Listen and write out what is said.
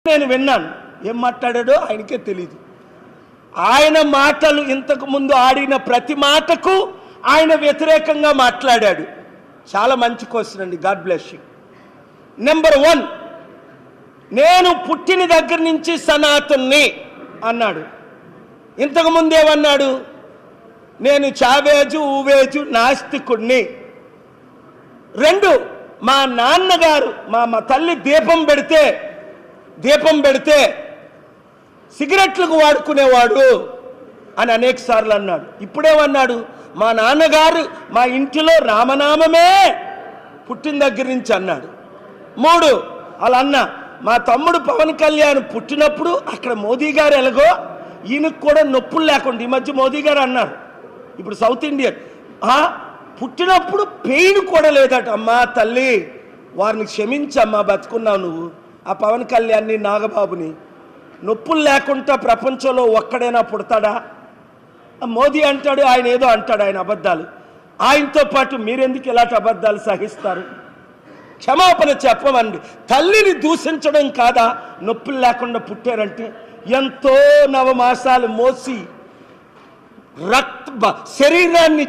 నేను విన్నాను. ఏం మాట్లాడాడో ఆయనకే తెలియదు. ఆయన మాటలు ఇంతకు ముందు ఆడిన ప్రతి మాటకు ఆయన వ్యతిరేకంగా మాట్లాడాడు. చాలా మంచి క్వశ్చన్ అండి. God bless you. నెంబర్ 1, నేను పుట్టిన దగ్గర నుంచి సనాతన్ని అన్నాడు. ఇంతకు ముందేమన్నాడు? నేను చావేజు ఊవేజు నాస్తికుణ్ణి. 2, మా నాన్నగారు మా తల్లి దీపం పెడితే సిగరెట్లకు వాడుకునేవాడు అని అనేక సార్లు అన్నాడు. ఇప్పుడేమన్నాడు? మా నాన్నగారు మా ఇంటిలో రామనామమే పుట్టిన దగ్గర నుంచి అన్నాడు. 3, అలా అన్న మా తమ్ముడు పవన్ కళ్యాణ్ పుట్టినప్పుడు అక్కడ మోదీ గారు ఎలాగో ఈయనకు కూడా నొప్పులు లేకుండా ఈ మధ్య మోదీ గారు అన్నారు. ఇప్పుడు సౌత్ ఇండియన్ పుట్టినప్పుడు పెయిన్ కూడా లేదట. అమ్మా తల్లి, వారిని క్షమించమ్మా, బతుకున్నావు నువ్వు. ఆ పవన్ కళ్యాణ్ని, నాగబాబుని నొప్పులు లేకుండా ప్రపంచంలో ఒక్కడైనా పుడతాడా? మోదీ అంటాడు, ఆయన ఏదో అంటాడు, ఆయన అబద్ధాలు. ఆయనతో పాటు మీరెందుకు ఇలాంటి అబద్ధాలు సహిస్తారు? క్షమాపణ చెప్పమండి. తల్లిని దూషించడం కాదా నొప్పులు లేకుండా పుట్టారంటే? ఎంతో నవమాసాలు మోసి శరీరాన్ని